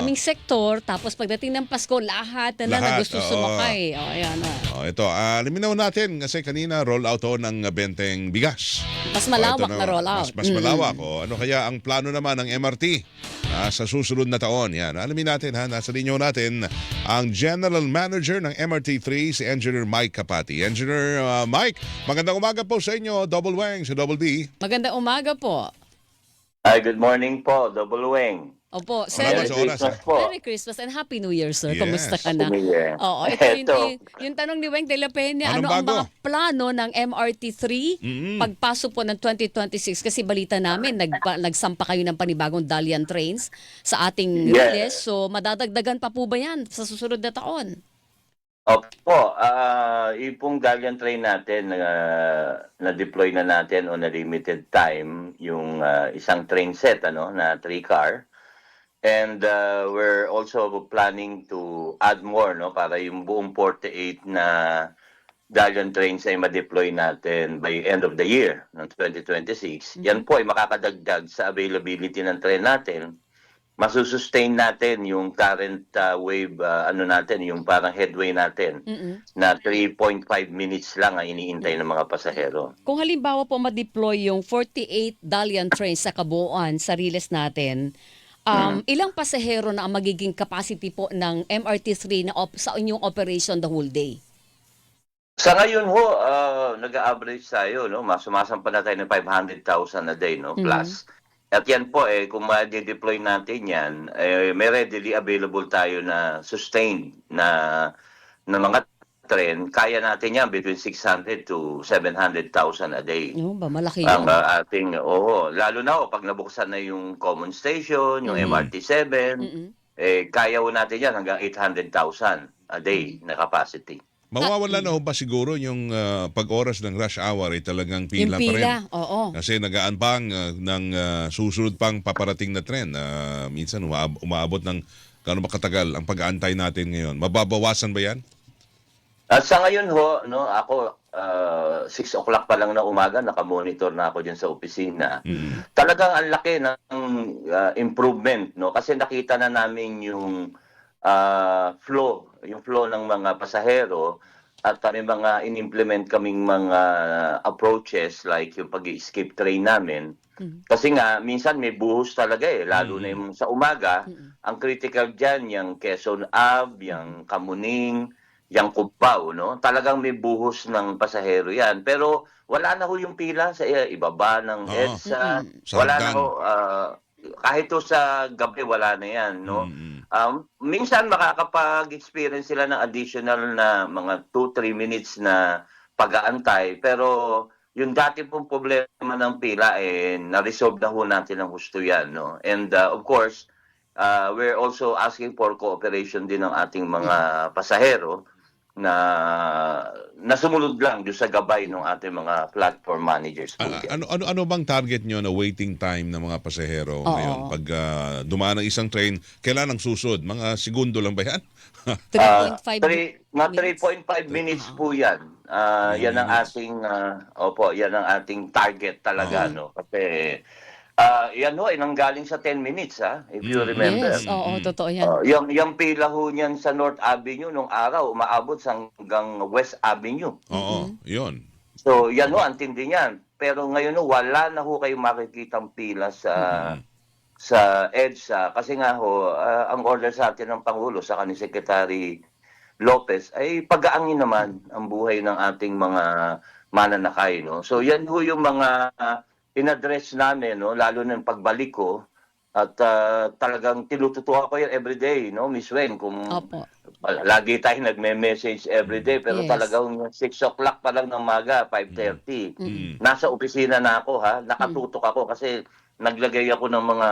aming sektor. Tapos pagdating ng Pasko, lahat na lang na Lahat, gusto oo. sumakay. O, ayan na. Ito, liminaw natin kasi kanina roll out ng benteng bigas. Mas malawak Ito na rollout. Mas malawak. Ano kaya ang plano naman ng MRT sa susunod na taon? Yan. Alamin natin nasa linya natin ang General Manager ng MRT3, si Engineer Mike Kapati. Engineer Mike, magandang umaga po sa inyo, Double Wang sa Double B. Magandang umaga po. Hi, good morning po, Double Wing. Opo, Sir. Salamat Merry sa oras, Christmas po. Merry Christmas and Happy New Year, sir. Yes. Kumusta ka na? Happy New Year. Oo, ito yung tanong ni Weng de la Peña. Anong Ano ang bago? mga plano ng MRT3 pagpasok po ng 2026? Kasi balita namin, nagsampa kayo ng panibagong Dalian trains sa ating Yes. release. So, madadagdagan pa po ba yan sa susunod na taon? Opo, yung pong Dalian train natin, na-deploy na natin on a limited time, yung isang train set na 3-car. And we're also planning to add more para yung buong 48 na Dalian trains ay ma-deploy natin by end of the year ng 2026. Yan po ay makakadagdag sa availability ng train natin. Masusustain natin yung current wave, natin, yung parang headway natin na 3.5 minutes lang ang iniintay ng mga pasahero. Kung halimbawa po ma-deploy yung 48 Dalian trains sa kabuuan sa release natin, ilang pasahero na ang magiging capacity po ng MRT3 sa inyong operation the whole day? Sa ngayon ho, nag-average tayo, sumasampa na tayo ng 500,000 a day, plus. At yan po, kung ma-deploy natin yan, may readily available tayo na sustained na mga train. Kaya natin yan between 600 to 700,000 a day. Malaki Ang yun. ating, lalo na pag nabuksan na yung common station, yung MRT7, kaya ho natin yan hanggang 800,000 a day na capacity. Mawawala na ho ba siguro yung pag-oras ng rush hour ay talagang Yung pila pa rin? pila, oo. Kasi nagaanbang ng susunod pang paparating na tren. Minsan umaabot ng gaano ba katagal ang pag-aantay natin ngayon. Mababawasan ba yan? At sa ngayon ho, ako 6 o'clock pa lang na umaga, nakamonitor na ako dyan sa opisina. Talagang ang laki ng improvement, kasi nakita na namin yung yung flow ng mga pasahero at may mga in-implement kaming mga approaches like yung pag-escape train namin. Kasi nga, minsan may buhos talaga lalo na yung sa umaga. Ang critical dyan, yung Quezon Ave, yung Kamuning, yung Cubao, talagang may buhos ng pasahero yan. Pero wala na ho yung pila sa ibaba ng EDSA. Wala na ho, kahit to sa gabi, wala na yan, minsan makakapag-experience sila ng additional na mga 2-3 minutes na pag-aantay. Pero yung dati pong problema ng pila, na-resolve na ho natin ng gusto yan. And of course, we're also asking for cooperation din ng ating mga pasahero na sumunod lang doon sa gabay ng ating mga platform managers. Ano bang target nyo na waiting time ng mga pasahero ngayon? Pag dumaan ng isang train, kailan ang susod? Mga segundo lang ba yan? 3.5 Mga 3.5 minutes po yan. Yan ang ating yan ang ating target talaga, Kasi yan ho, nanggaling sa 10 minutes, if you remember. Yes, oo, totoo yan. Yung pila ho niyan sa North Avenue nung araw, umaabot hanggang West Avenue. Oo, yun. So, yan ho, ang tindi niyan. Pero ngayon ho, wala na ho kayong makikitang pila sa EDSA. Kasi nga ho, ang order sa atin ng Pangulo, sa ni Secretary Lopez, ay pag-aangin naman ang buhay ng ating mga mananakay. So, yan ho yung mga in-address namin, lalo na yung pagbalik ko. At talagang tinututuwa ko yan everyday, Miss Wen, kung lagi tayo nagme-message everyday, pero talagang 6 o'clock pa lang ng maga, 5:30. Nasa opisina na ako, nakatutok ako kasi naglagay ako ng mga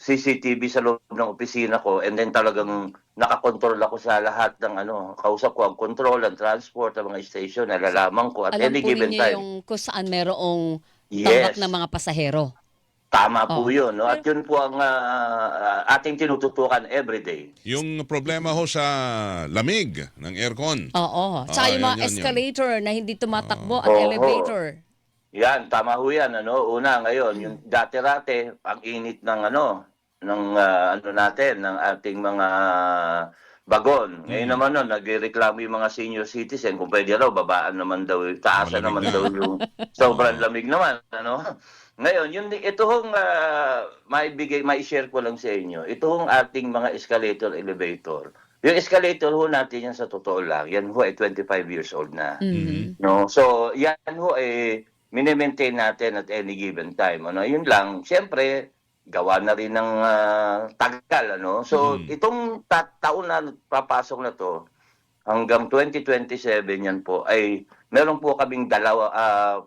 CCTV sa loob ng opisina ko, and then talagang nakakontrol ako sa lahat ng kausap ko ang control, ang transport, ang mga station, nalalaman ko at any given time. Alam po ninyo kung saan merong tambak ng mga pasahero. Tama po yun. At yun po ang ating tinututukan everyday. Yung problema ho sa lamig ng aircon. Oo. Tsaka yung mga escalator na hindi tumatakbo at elevator. Yan, tama ho yan. Una, ngayon, yung dati-rate, ang init ng ano natin, ng ating mga bagon. Ngayon naman nun, nagrereklamo yung mga senior citizen kung pwede raw, babaan naman daw, taasan Malamig naman na. daw yung sobrang Oo. lamig naman. Ano? Ngayon, ito hong mai-share ko lang sa inyo, ito hong ating mga escalator, elevator. Yung escalator ho natin yan sa totoo lang, yan ho ay 25 years old na. Mhm. No? So, yan ho ay mini-maintain natin at any given time. Ano? Yun lang, siyempre, gawa na rin ng tagal. Ano? So, itong taon na papasok na to, hanggang 2027 yan po, ay meron po kaming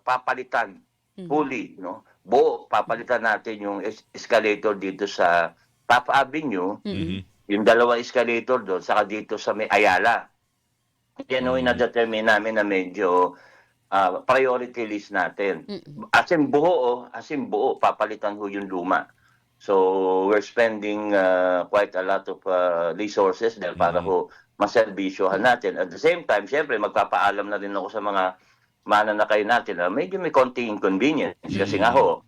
papalitan fully. No? Buo, papalitan natin yung escalator dito sa Taft Avenue, yung dalawang escalator doon, saka dito sa may Ayala. Yan ho, na-determine namin na medyo priority list natin. As in buo, papalitan ho yung luma. So, we're spending quite a lot of resources dahil para ho maserbisyohan natin. At the same time, syempre, magpapaalam na rin ako sa mga mananakay natin na medyo may konting inconvenience. Kasi nga ho,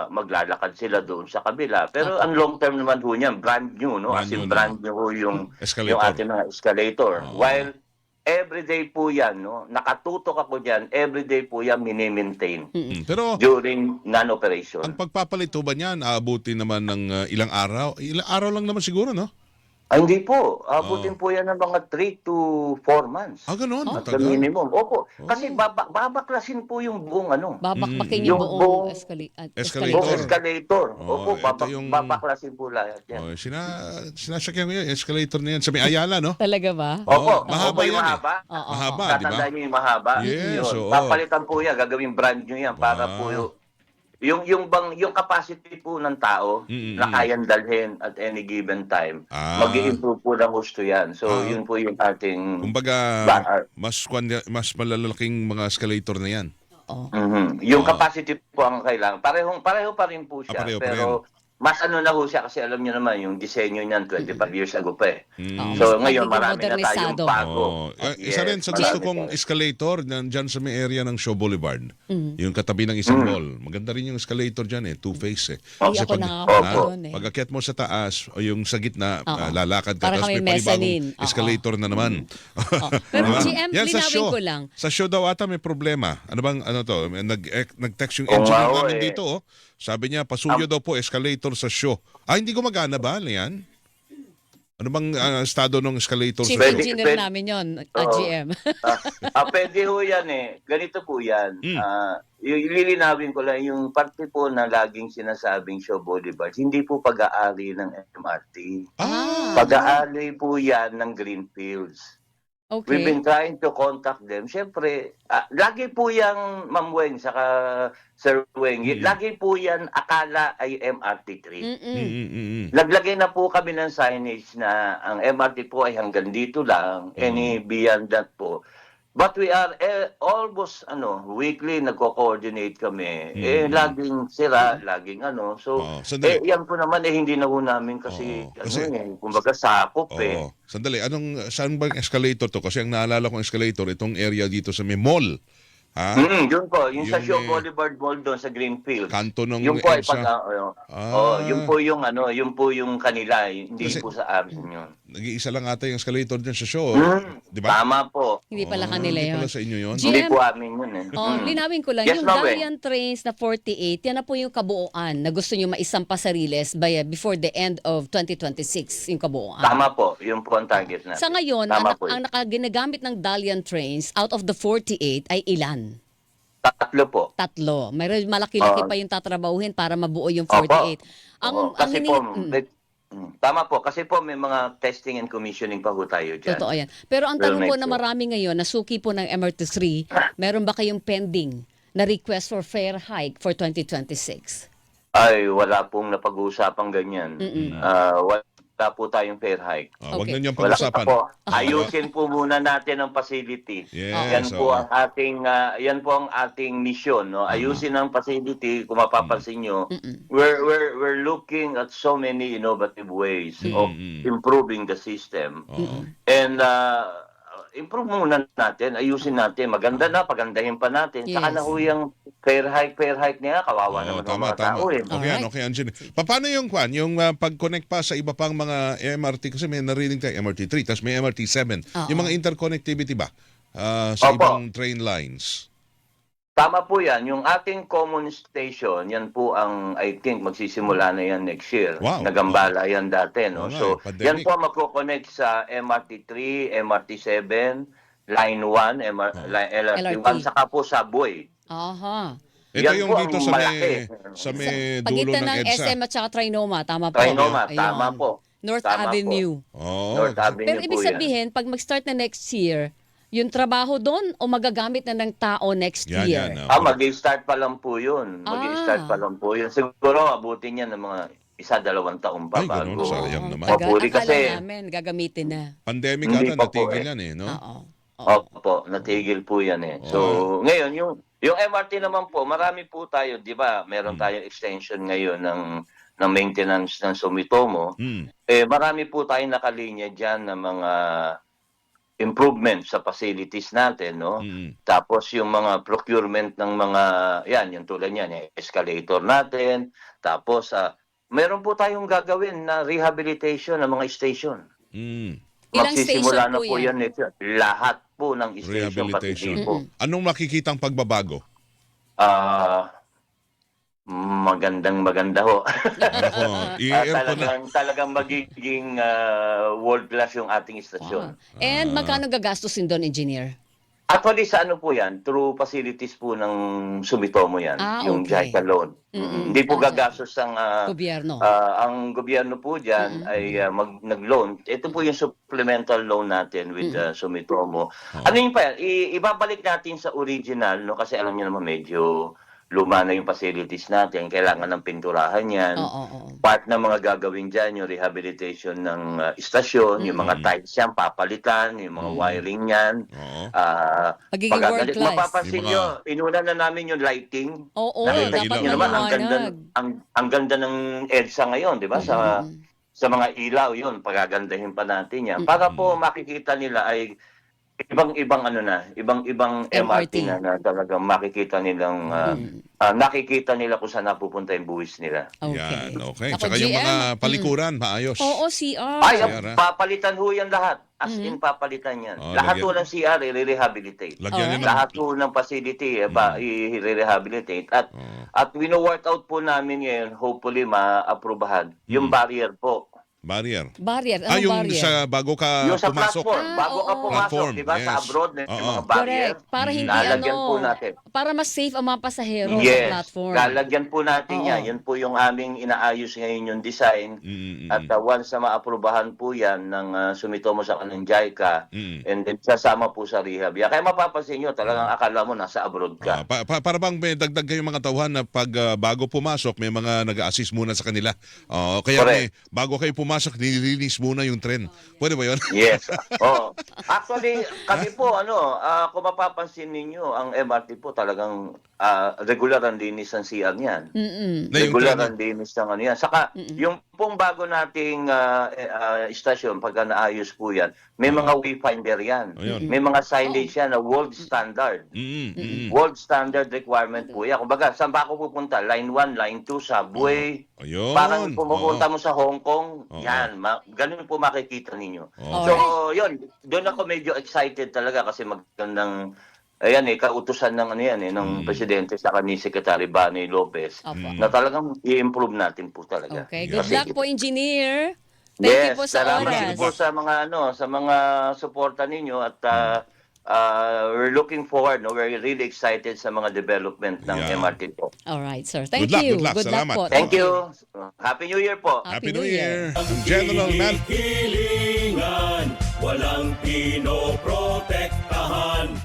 maglalakad sila doon sa kabila. Pero ang long term naman ho niyan, brand new, no? Brand As in new na. brand new ho yung Escalator. ating mga escalator. Oo. While everyday po yan, no? Nakatutok ako dyan, everyday po yan mini-maintain Pero during non-operation. ang pagpapalit ho ba niyan, aabutin naman ng ilang araw? Ilang araw lang naman siguro, no? Hindi po. Abutin po yan ng mga 3 to 4 months. Ganun. At the Matagal. minimum. Opo. Kasi babaklasin po yung buong Babakbakin Yung yung buong buong escalator. buong escalator. escalator. Oo, Opo, ito yung- babaklasin po lahat yan. Oh, sinasakyan ko yun, escalator na yan sa may Ayala, no? Talaga ba? Opo, mahaba yung yan eh. mahaba. Oo. Mahaba, di ba? Tatandaan niyo yung mahaba. Yes, Yun. oo. Papalitan po yan, gagawing brand new yan para po yung capacity po ng tao na kayang dalhin at any given time, mag-i-improve po ng gusto yan. So, yun po yung ating... Kumbaga, Ba- mas malalaking mga escalator na yan. Yung capacity po ang kailangan. Pareho pa rin po siya. pareho pa Pero mas ano na ho siya kasi alam niyo naman yung disenyo niyan 25 years ago pa eh. Oo, So mas ngayon nagiging marami na tayong modernisado. bago. Isa rin sa marami gusto kong tayo. escalator dyan sa may area ng Shaw Boulevard. Yung katabi ng isang mall. Maganda rin yung escalator dyan eh. Two-face eh. Hindi ako nakakapunta doon eh. Pag akyat mo sa taas o yung sa gitna, Oo. lalakad ka. Para Tapos kami may mezzanine. panibagong escalator na naman. Pero Diba? GM, Yan sa linawin show. ko lang. Sa show daw ata may problema. Ano bang ano to? Nag-text yung Oo engineer nga, namin eh. dito. Oh. Sabi niya, pasuyo daw po escalator sa show. Hindi gumagana ba? Ano yan? Ano bang estado ng escalator Chief sa show? engineer namin yon, Oo. GM. Pwede ho yan eh. Ganito po yan. Lilinawin ko lang yung parte po na laging sinasabing Shaw Boulevard, hindi po pag-aari ng MRT. Pag-aari po yan ng Greenfields. We've Okay. been trying to contact them. Siyempre, lagi po yung Ma'am Weng saka Sir Weng, lagi po yan akala ay MRT3. Naglagay na po kami ng signage na ang MRT po ay hanggang dito lang, any beyond that po. But we are almost weekly nagko-coordinate kami. Laging sira, laging So, sandali. yan po naman hindi na po namin kasi, kasi- kumbaga sakop eh. Oo. Sandali, saan bang escalator to? Kasi ang naalala kong escalator, itong area dito sa may mall. Yun po, yung sa Yung Shaw may- Boulevard Mall doon sa Greenfield. Kanto ng Yung po ay EDSA. yun po yung kanila, hindi Kasi- po sa amin yun. Nag-iisa lang ata yung escalator dyan sa show. Di ba? Tama po. Hindi pala kanila Hindi yun. pala sa inyo yun. G- Hindi GM, po amin yun eh. Linawin ko lang, Yes, yung Ma'am Weng. Dalian Trains na 48, yan na po yung kabuuan na gusto nyo maisampa sa Riles before the end of 2026, yung kabuuan. Tama po, yun po ang target natin. Sa ngayon, Tama po ang yun. ginagamit ng Dalian Trains out of the 48 ay ilan? Tatlo po. 3. Mayroon malaki-laki pa yung tatrabahuhin para mabuo yung 48. Opo. Kasi po, tama po, kasi po may mga testing and commissioning pa ho tayo dyan. Totoo yan. Pero ang Well, tanong po next na po. marami ngayon, nasuki po ng MRT3, meron ba kayong pending na request for fare hike for 2026? Ay, wala pong napag-uusapang ganyan. Wala po tayong fare hike. Huwag Okay. na niyong Wala pag-usapan. pa po. Ayusin po muna natin ang facility. Yes, Yan po oo. yan po ang ating mission, no. Ayusin ang facility, kung mapapansin nyo. We're looking at so many innovative ways of improving the system. And improve muna natin, ayusin natin. Maganda na, pagandahin pa natin. Saka Yes. na ho yung fair hike niya, kawawa naman ng tama, mga tao tama. eh. Okay, Alright. okay, Engineer. Paano yung kwan? Yung pag-connect pa sa iba pang mga MRT? Kasi may narinig tayo, MRT3, tapos may MRT7. Oo. Yung mga interconnectivity ba? Sa Opo. ibang train lines? Tama po yan. Yung ating common station, yan po ang, I think, magsisimula na yan next year. Wow. Nagambala yan dati, no? Oo nga So, eh, pandemic. yan po ang magkoconnect sa MRT3, MRT7, Line 1, LRT1, LRT. saka po sa Buoy. Aha. Ito Yan yung po dito ang sa malaki. may dulo Pagitan ng ng EDSA. SM at saka Trinoma, tama po. Trinoma, Ayun. tama po. North Tama po. Avenue. Oo. North Avenue Pero po ibig yan. sabihin, pag mag-start na next year, yung trabaho doon o magagamit na ng tao next Yan, year? yan. Mag-start pa lang po yun. Mag-start pa lang po yun. Siguro, abutin yan ng mga 1-2 taon pa Ay, ganun. bago. Sayang naman. Mapuli Akala kasi- namin gagamitin na. Pandemic Hindi ata, pa po natigil eh. yan eh, no? Oo. Oo. Opo, natigil po yan eh. So, ngayon, yung MRT naman po, marami po tayo, di ba? Meron tayong extension ngayon ng maintenance ng Sumitomo. Hmm. Marami po tayong nakalinya dyan ng mga improvement sa facilities natin, no? Mm. Tapos yung mga procurement ng mga, yung tulad yan, yung escalator natin. Tapos, meron po tayong gagawin na rehabilitation ng mga station. Mm. Ilang Magsisimula station na po po yan? yan. Lahat po ng station pati Rehabilitation. po. Anong makikitang pagbabago? Maganda ho. Ako, i-air ko na. Talagang magiging world class yung ating istasyon. Wow. And magkano gagastusin doon, engineer? Actually, sa ano po yan? Through facilities po ng Sumitomo yan. Yung Okay. JICA loan. Hindi po gagastos ang Gobyerno. ang gobyerno po dyan ay nag-loan. Ito po yung supplemental loan natin with Sumitomo. Ano yung pa yan? Ibabalik natin sa original, no? Kasi alam niyo naman medyo luma na yung facilities natin. Kailangan ng pinturahan yan. Oo. Part ng mga gagawin dyan, yung rehabilitation ng istasyon, yung mga tiles yan, papalitan, yung mga wiring yan. Oo. Pagiging Pagagalit, world class. mapapansin Yung mga- nyo, inuna na namin yung lighting. Oo, Nakita dapat nyo naman, ang ganda, maliwanag. ang ganda ng EDSA ngayon, di ba? Sa mga ilaw, yun, pagagandahin pa natin yan. Para po makikita nila ay ibang-ibang ibang-ibang MRT na talagang makikita nilang nakikita nila kung saan napupunta yung buwis nila. Okay. Yan, okay. Ako, Tsaka yung GM, mga palikuran, maayos. Oo, CR. Ay, CR, papalitan ho yan lahat. As in, papalitan yan. Oh, Lahat lagyan. ho ng CR, i-rehabilitate. Lagyan yun ng... Lahat po ng facility i-rehabilitate at wino-work out po namin ngayon, hopefully ma-aprobahan yung barrier po. Barrier. Barrier. Anong yung barrier? sa bago ka Yung sa pumasok. platform, bago ka oo. pumasok, Platform, di ba? Sa yes. abroad, may Oo. mga barrier. Correct. Para hindi Lalagyan po natin. para mas safe ang mga pasahero sa Yes, platform. lalagyan po natin Oo. yan. Yan po yung aming inaayos ngayon yung design. At once na maaprubahan po yan ng Sumitomo sa kanang JICA, and then sasama po sa rehab. Kaya mapapansin nyo, talagang akala mo nasa abroad ka. Para bang may dagdag kayong mga tauhan na pag bago pumasok, may mga nag-a-assist muna sa kanila. Kaya may, bago kayo pumasok, nililinis muna yung tren. Pwede ba yun? Yes. Oh. Actually, kami po kung mapapansin ninyo, ang MRT po talagang regular ang linis ng CR niyan. Na yung Regular tren, ang linis ng ano yan. Saka yung pong bago nating istasyon, pagka naayos po yan, may mga wayfinder yan. Ayun. May mga signage yan na world standard. World standard requirement po yan. Kumbaga, saan ba ako pupunta? Line 1, Line 2, Subway. Ayun. Parang pumupunta mo sa Hong Kong, Oo. yan, ganun po makikita ninyo. Oo. So, yun, doon ako medyo excited talaga kasi magandang, kautusan ng ng Presidente sa ni Secretary Bani Lopez Opo. na talagang i-improve natin po talaga. Okay. Good Kasi- luck po, engineer. Thank you po sa salamat oras. po sa mga suporta ninyo at we're looking forward, we're really excited sa mga development ng Yeah. MRT po. All right, sir. Thank Good luck, you. good luck. Salamat. po. Thank you. Happy New Year po. Happy New Year. General Man. Hilingan, walang pinoprotektahan.